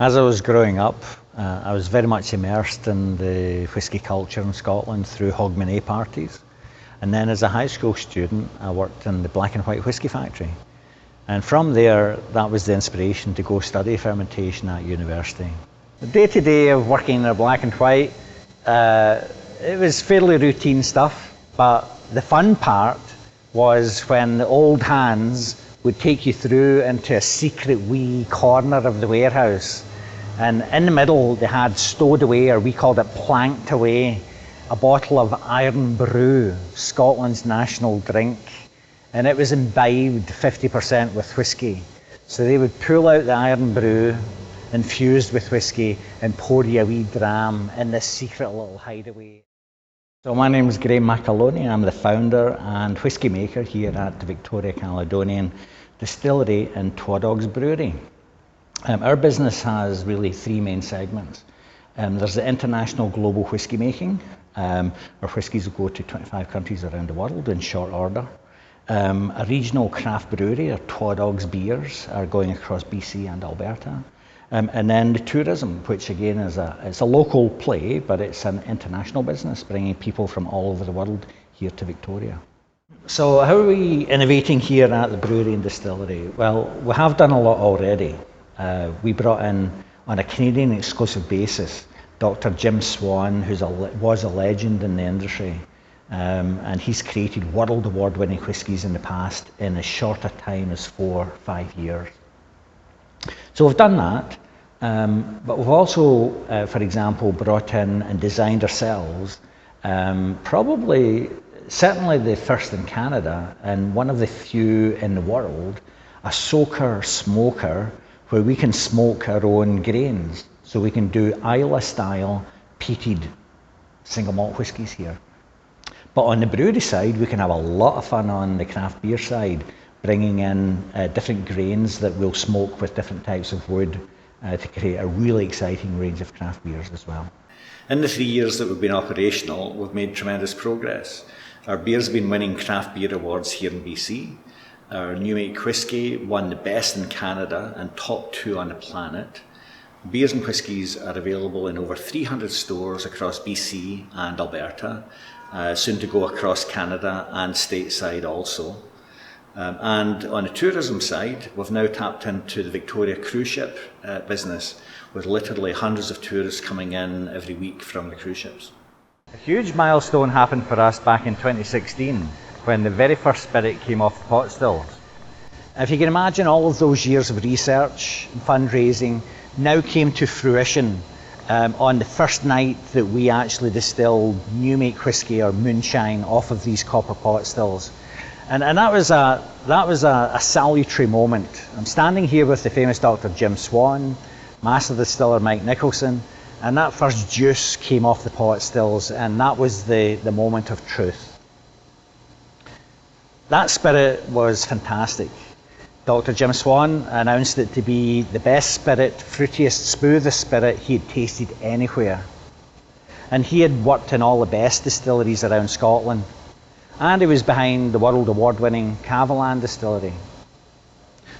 As I was growing up, I was very much immersed in the whisky culture in Scotland through Hogmanay parties. And then as a high school student, I worked in the black and white whisky factory. And from there, that was the inspiration to go study fermentation at university. The day-to-day of working in a black and white, it was fairly routine stuff, but the fun part was when the old hands would take you through into a secret wee corner of the warehouse. And in the middle, they had stowed away, or we called it planked away, a bottle of Iron Brew, Scotland's national drink. And it was imbibed 50% with whisky. So they would pull out the Iron Brew, infused with whisky, and pour you a wee dram in this secret little hideaway. So my name is Macaloney. I'm the founder and whisky maker here at the Victoria Caledonian Distillery in Brewery. Our business has really three main segments. There's the international global whisky making. Our whiskies will go to 25 countries around the world in short order. A regional craft brewery, our Twa Dogs beers, are going across BC and Alberta. And then the tourism, which again is it's a local play, but it's an international business, bringing people from all over the world here to Victoria. So how are we innovating here at the brewery and distillery? Well, we have done a lot already. We brought in, on a Canadian exclusive basis, Dr. Jim Swan, who was a legend in the industry. And he's created world award-winning whiskies in the past in as short a time as 4 or 5 years. So we've done that, but we've also, for example, brought in and designed ourselves, certainly the first in Canada, and one of the few in the world, a soaker smoker, where we can smoke our own grains. So we can do Islay style peated single malt whiskies here. But on the brewery side, we can have a lot of fun on the craft beer side, bringing in different grains that we'll smoke with different types of wood to create a really exciting range of craft beers as well. In the 3 years that we've been operational, we've made tremendous progress. Our beers have been winning craft beer awards here in BC. Our new make whisky won the best in Canada and top 2 on the planet. Beers and whiskies are available in over 300 stores across BC and Alberta, soon to go across Canada and stateside also. And on the tourism side, we've now tapped into the Victoria cruise ship business, with literally hundreds of tourists coming in every week from the cruise ships. A huge milestone happened for us back in 2016, when the very first spirit came off the pot stills. If you can imagine, all of those years of research and fundraising now came to fruition on the first night that we actually distilled new make whisky or moonshine off of these copper pot stills. And that was a salutary moment. I'm standing here with the famous Dr. Jim Swan, master distiller Mike Nicholson, and that first juice came off the pot stills, and that was the moment of truth. That spirit was fantastic. Dr. Jim Swan announced it to be the best spirit, fruitiest, smoothest spirit he had tasted anywhere. And he had worked in all the best distilleries around Scotland. And he was behind the world award-winning Caledonian Distillery.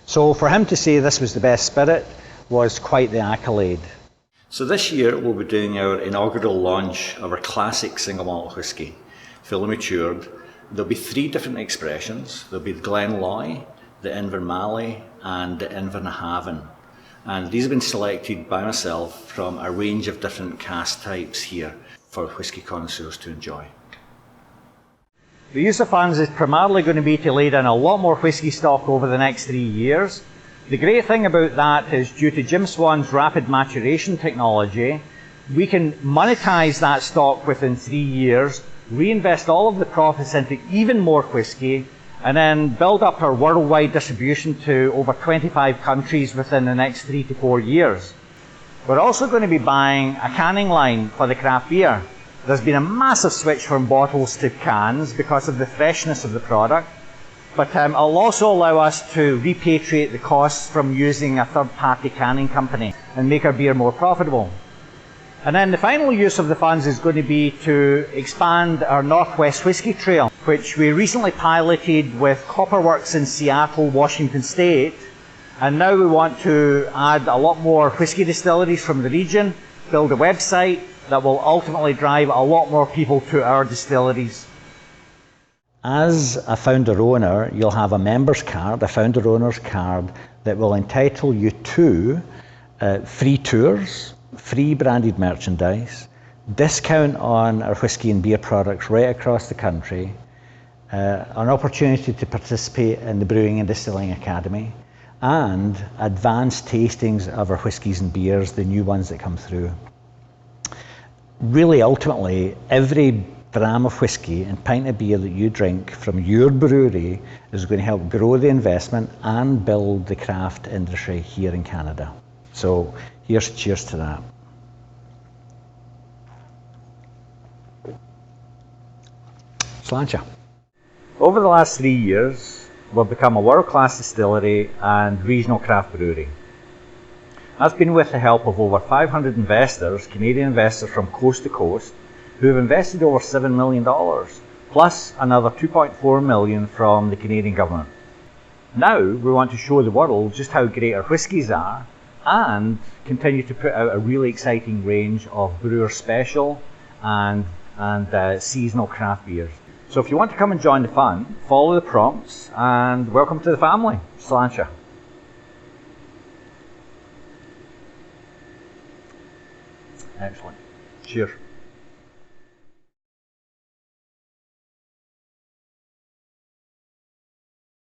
So for him to say this was the best spirit was quite the accolade. So this year we'll be doing our inaugural launch of our classic single malt whisky, fully matured. There'll be 3 different expressions. There'll be the Glenloy, the Invernmaley, and the Invernahaven. And these have been selected by myself from a range of different cask types here for whisky connoisseurs to enjoy. The use of funds is primarily going to be to lay down a lot more whisky stock over the next 3 years. The great thing about that is, due to Jim Swan's rapid maturation technology, we can monetize that stock within 3 years, reinvest all of the profits into even more whisky, and then build up our worldwide distribution to over 25 countries within the next 3 to 4 years. We're also going to be buying a canning line for the craft beer. There's been a massive switch from bottles to cans because of the freshness of the product, but it'll also allow us to repatriate the costs from using a third-party canning company and make our beer more profitable. And then the final use of the funds is going to be to expand our Northwest Whisky Trail, which we recently piloted with Copperworks in Seattle, Washington State, And now we want to add a lot more whisky distilleries from the region, build a website that will ultimately drive a lot more people to our distilleries. As a founder owner, you'll have a member's card, a founder owner's card, that will entitle you to free tours, free branded merchandise, discount on our whisky and beer products right across the country, an opportunity to participate in the Brewing and Distilling Academy, and advanced tastings of our whiskies and beers, the new ones that come through. Really, ultimately, every dram of whisky and pint of beer that you drink from your brewery is going to help grow the investment and build the craft industry here in Canada. So here's cheers to that. Sláinte. Over the last 3 years, we've become a world-class distillery and regional craft brewery. That's been with the help of over 500 investors, Canadian investors from coast to coast, who have invested over $7 million, plus another $2.4 million from the Canadian government. Now we want to show the world just how great our whiskies are and continue to put out a really exciting range of brewer special and seasonal craft beers. So if you want to come and join the fun, follow the prompts and welcome to the family. Sláinte. Excellent. Cheers.